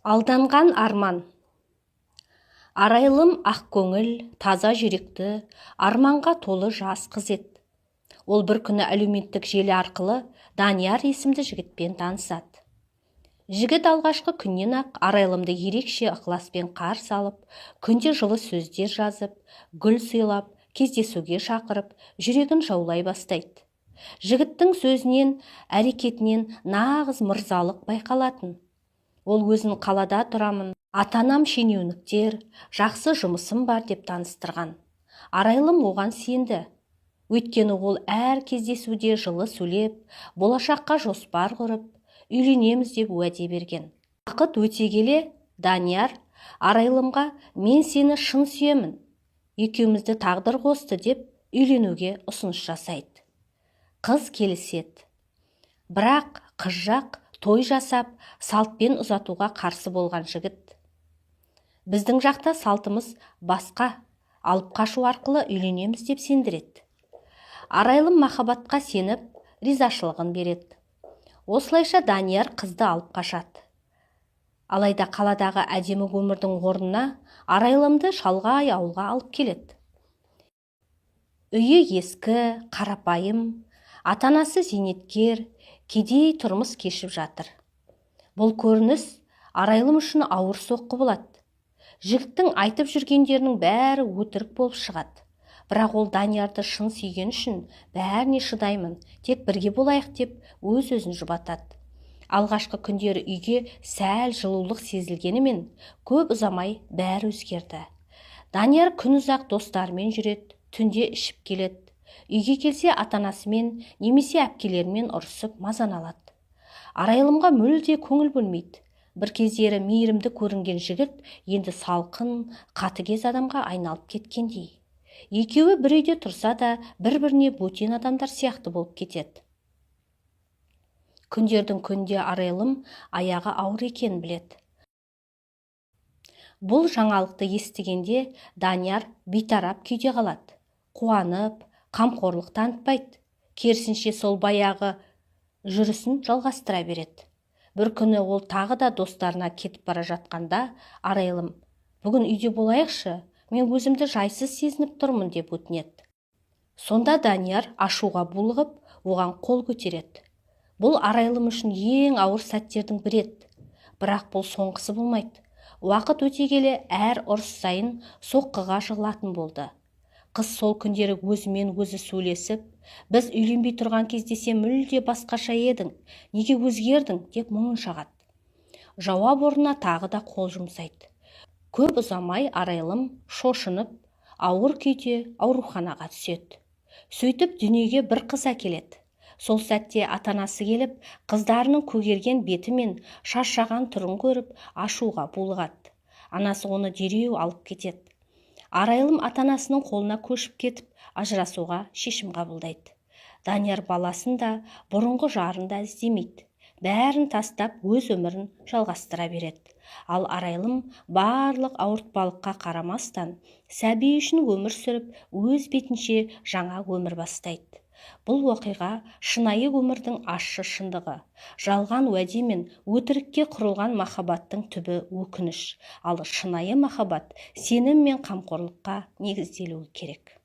Алданған арман. Арайлым ақ көңіл, таза жүректі, арманға толы жас қыз еді. Ол бір күні әлеуметтік желі арқылы Данияр есімді жігітпен танысады. Жігіт алғашқы күннен ақ Арайлымды ерекше ықыласпен қарсы алып, күнде жылы сөздер жазып, гүл сыйлап, кездесуге шақырып, жүрегін жаулай бастайды. Жігіттің сөзінен, әрекетінен нағыз мырзалық байқалатын. Ол өзін қалада тұрамын, ата-анам шенеуніктер, жақсы жұмысым бар деп таныстырған. Арайлым оған сенді. Өйткені ол әр кездесуде жылы сөйлеп, болашаққа жоспар құрып, үйленеміз деп уәде берген. Уақыт өте келе, Данияр Арайлымға мен сені шын сүйемін, екеумізді тағдыр қосты деп үйленуге ұсыныс жасайды. Қыз келіседі. Бірақ қыз жақ той жасап, салтпен ұзатуға қарсы болған жігіт. Біздің жақта салтымыз басқа, алып қашу арқылы үйленеміз деп сендіреді. Арайлым махаббатқа сеніп, ризашылығын береді. Осылайша Данияр қызды алып қашады. Алайда қаладағы әдемі өмірдің орнына Арайлымды шалғай ауылға алып келеді. Үйі ескі, қарапайым, ата-анасы зейнеткер, кедей тұрмыс кешіп жатыр. Бұл көрініс Арайлым үшін ауыр соққы болады. Жігіттің айтып жүргендерінің бәрі өтірік болып шығады. Бірақ ол Даниярды шын сүйген үшін бәріне шыдаймын, тек бірге болайық деп өз-өзін жұбатады. Алғашқы күндері үйге сәл жылулық сезілгенімен, көп ұзамай бәрі өзгерді. Данияр күн ұзақ достарымен жүреді, түнде ішіп келеді. Үйге келсе ата-анасымен немесе әпкелерімен ұрысып мазаны алады. Арайлымға мүлде көңіл бөлмейді. Бір кездері мейірімді көрінген жігіт енді салқын, қатыгез адамға айналып кеткендей. Екеуі бір үйде тұрса да, бір-біріне бөтен адамдар сияқты болып кетеді. Күндердің күнде Арайлым аяғы ауыр екенін біледі. Бұл жаңалықты естігенде Данияр бейтарап күйде қалады. Қуанып, қамқорлық танытпайды. Керісінше сол баяғы жүрісін жалғастыра береді. Бір күні ол тағы да достарына кетіп бара жатқанда Арайлым: "Бүгін үйде болайықшы, мен өзімді жайсыз сезініп тұрмын" деп өтінеді. Сонда Данияр ашуға булығып, оған қол көтереді. Бұл Арайлым үшін ең ауыр сәттердің бірі еді. Бірақ бұл соңғысы болмайды. Уақыт өте келе әр ұрыс сайын соққыға жығылатын болды. Қыз сол күндері өзімен өзі сөйлесіп, "Біз үйленбей тұрған кезде сен мүлде басқаша едің, неге өзгердің?" деп мұңын шағады. Жауап орнына тағы да қол жұмсайды. Көп ұзамай Арайлым шошынып, ауыр күйде ауруханаға түседі. Сөйтіп дүниеге бір қыз әкеледі. Сол сәтте ата-анасы келіп, қыздарының көгерген беті мен шаршаған түрін көріп, ашуға булығады. Анасы оны дереу алып кетеді. Арайлым ата-анасының қолына көшіп кетіп, ажырасуға шешім қабылдайды. Данияр баласын да, бұрынғы жарын да іздемейді. Бәрін тастап, өз өмірін жалғастыра береді. Ал Арайлым барлық ауыртпалыққа қарамастан, сәби үшін өмір сүріп, өз бетінше жаңа өмір бастайды. Бұл оқиға шынайы өмірдің ащы шындығы. Жалған уәде мен өтірікке құрылған махаббаттың түбі өкініш. Ал шынайы махаббат сенім мен қамқорлыққа негізделуі керек.